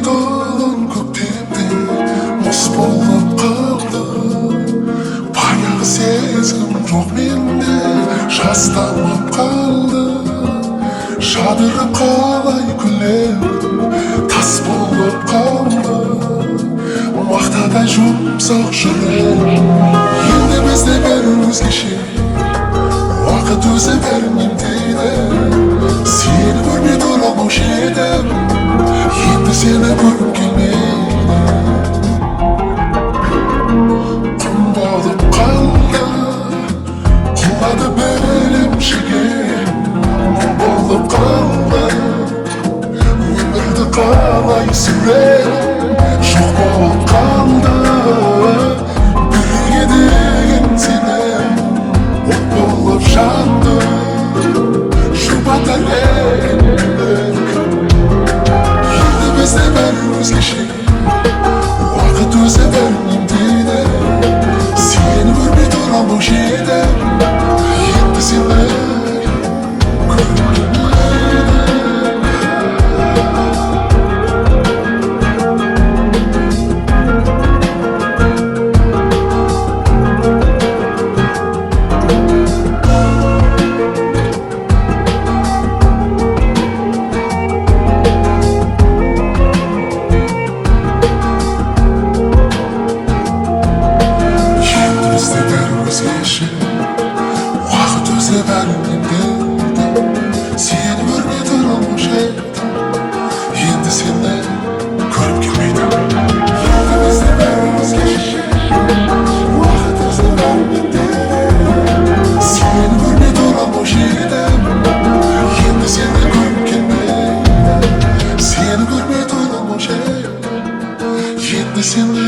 толын көктемде мұз болып қалды. Баяғы сезім жоқ менде, жастамап қалды. Жадырап қалай күлем, тас болып қалды. Мақтадай жұмсақ жүрек, енді бізде бәрі өзгеше. Уақыт өзі бәрін емдейді, сені көрмей тұра алмаушы едім, енді сені көргім келмейді. Құм болып қалды, құлады бөлім жігер. Мұң болып қалды, өмірді қалай сүрем, жоқ болып қалды. Бірге деген сенім от болып жанды, жұбатар ендік. Енді бізде бәрі өзгеше, уақыт өзі бәрін емдейді, сені көрмей тұра алмаушы едім, енді сені көргім келмейді. Уақыт өзі бәрін емдейді, сені көрмей тұра алмаушы едім, енді сені көргім келмейді. Енді бізде бәрі өзгеше, уақыт өзі бәрін емдейді, сені көрмей тұра алмаушы едім, енді сені көргім келмейді. Сені көрмей тұра алмаушы едім, енді сені